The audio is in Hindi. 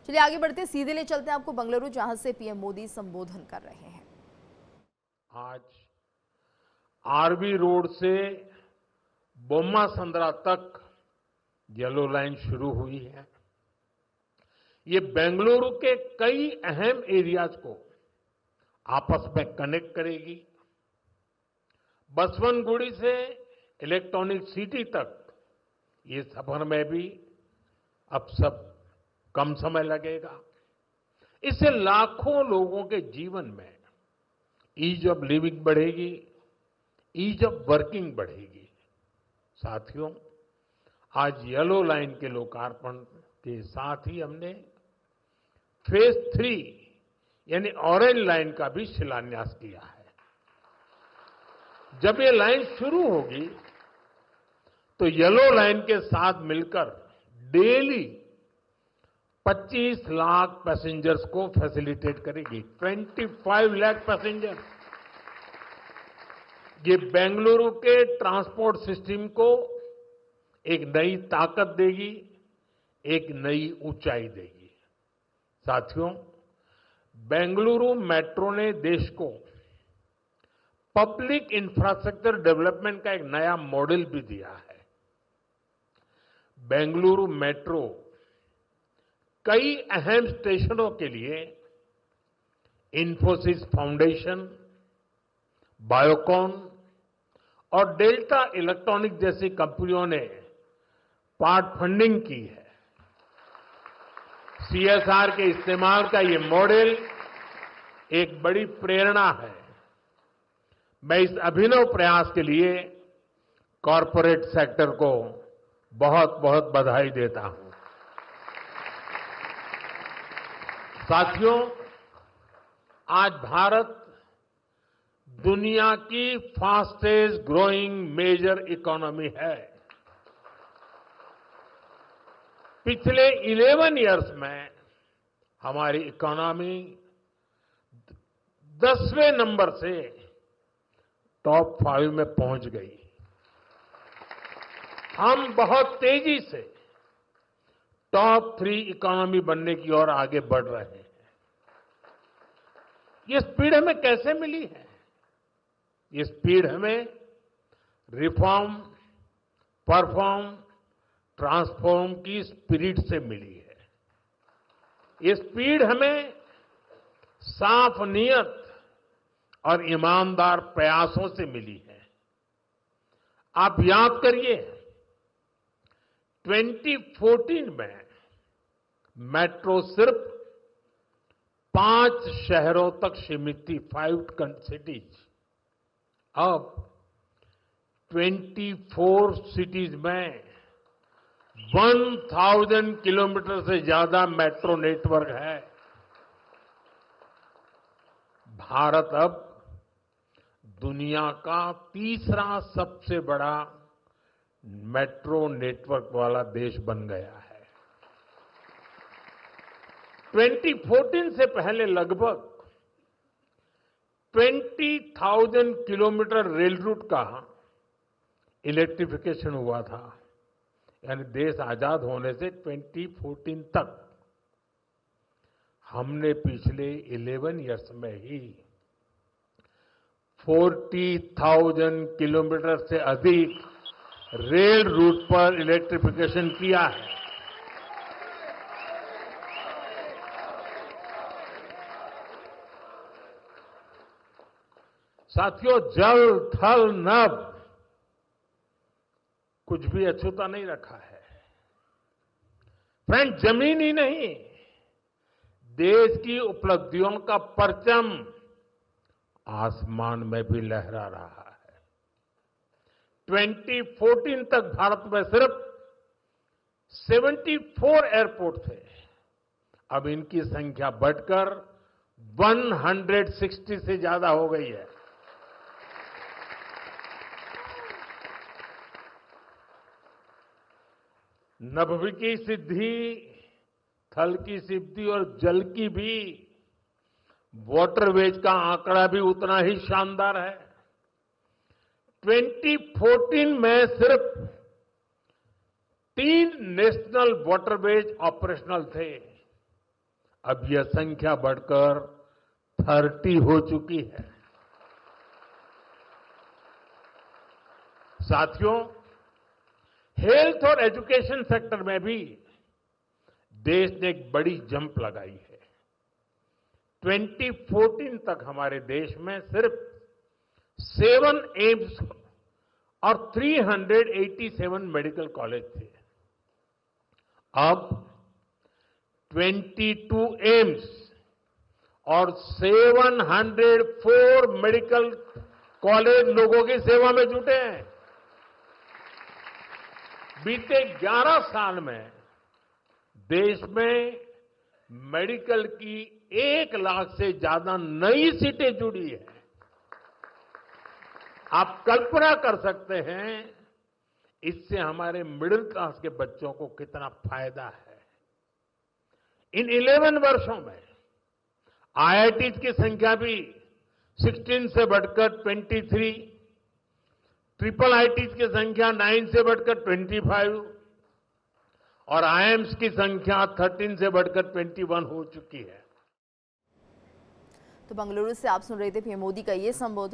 चलिए आगे बढ़ते हैं, सीधे ले चलते हैं आपको बंगलुरु, जहां से पीएम मोदी संबोधन कर रहे हैं। आज आरवी रोड से बोम्मा संद्रा तक येलो लाइन शुरू हुई है। ये बेंगलुरु के कई अहम एरियाज को आपस में कनेक्ट करेगी। बसवनगुड़ी से इलेक्ट्रॉनिक सिटी तक ये सफर में भी अब सब कम समय लगेगा। इससे लाखों लोगों के जीवन में ईज ऑफ लिविंग बढ़ेगी, ईज ऑफ वर्किंग बढ़ेगी। साथियों, आज येलो लाइन के लोकार्पण के साथ ही हमने फेज 3 यानी ऑरेंज लाइन का भी शिलान्यास किया है। जब ये लाइन शुरू होगी तो येलो लाइन के साथ मिलकर डेली 25 लाख पैसेंजर्स को फैसिलिटेट करेगी। 25 लाख पैसेंजर। ये बेंगलुरु के ट्रांसपोर्ट सिस्टम को एक नई ताकत देगी, एक नई ऊंचाई देगी। साथियों, बेंगलुरु मेट्रो ने देश को पब्लिक इंफ्रास्ट्रक्चर डेवलपमेंट का एक नया मॉडल भी दिया है। बेंगलुरु मेट्रो कई अहम स्टेशनों के लिए इंफोसिस फाउंडेशन, बायोकॉन और डेल्टा इलेक्ट्रॉनिक जैसी कंपनियों ने पार्ट फंडिंग की है। सीएसआर के इस्तेमाल का ये मॉडल एक बड़ी प्रेरणा है। मैं इस अभिनव प्रयास के लिए कॉरपोरेट सेक्टर को बहुत बहुत बधाई देता हूं। साथियों, आज भारत दुनिया की फास्टेस्ट ग्रोइंग मेजर इकोनॉमी है। पिछले 11 इयर्स में हमारी इकोनॉमी 10वें नंबर से टॉप 5 में पहुंच गई। हम बहुत तेजी से टॉप 3 इकोनॉमी बनने की ओर आगे बढ़ रहे हैं। ये स्पीड हमें कैसे मिली है? ये स्पीड हमें रिफॉर्म, परफॉर्म, ट्रांसफॉर्म की स्पिरिट से मिली है। ये स्पीड हमें साफ नीयत और ईमानदार प्रयासों से मिली है। आप याद करिए, 2014 में मेट्रो सिर्फ 5 शहरों तक सीमित थी, 5 सिटीज। अब 24 सिटीज में 1000 किलोमीटर से ज्यादा मेट्रो नेटवर्क है। भारत अब दुनिया का तीसरा सबसे बड़ा मेट्रो नेटवर्क वाला देश बन गया है। 2014 से पहले लगभग 20,000 किलोमीटर रेल रूट का इलेक्ट्रिफिकेशन हुआ था। यानी देश आजाद होने से 2014 तक हमने पिछले 11 इयर्स में ही 40,000 किलोमीटर से अधिक रेल रूट पर इलेक्ट्रिफिकेशन किया है। साथियों, जल, थल, नभ कुछ भी अछूता नहीं रखा है। फ्रेंड, जमीन ही नहीं, देश की उपलब्धियों का परचम आसमान में भी लहरा रहा है। 2014 तक भारत में सिर्फ 74 एयरपोर्ट थे। अब इनकी संख्या बढ़कर 160 से ज्यादा हो गई है। नभ की सिद्धि, थल की सिद्धि और जल की भी वाटरवेज का आंकड़ा भी उतना ही शानदार है। 2014 में सिर्फ 3 नेशनल वाटरवेज ऑपरेशनल थे। अब यह संख्या बढ़कर 30 हो चुकी है। साथियों, हेल्थ और एजुकेशन सेक्टर में भी देश ने एक बड़ी जंप लगाई है। 2014 तक हमारे देश में सिर्फ 7 एम्स और 387 मेडिकल कॉलेज थे। अब 22 एम्स और 704 मेडिकल कॉलेज लोगों की सेवा में जुटे हैं। बीते 11 साल में देश में मेडिकल की 1 लाख से ज्यादा नई सीटें जुड़ी है। आप कल्पना कर सकते हैं इससे हमारे मिडिल क्लास के बच्चों को कितना फायदा है। इन 11 वर्षों में आईआईटीज की संख्या भी 16 से बढ़कर 23, ट्रिपल आईटीज की संख्या 9 से बढ़कर 25 और आईएम्स की संख्या 13 से बढ़कर 21 हो चुकी है। तो बंगलुरु से आप सुन रहे थे पीएम मोदी का ये संबोधन।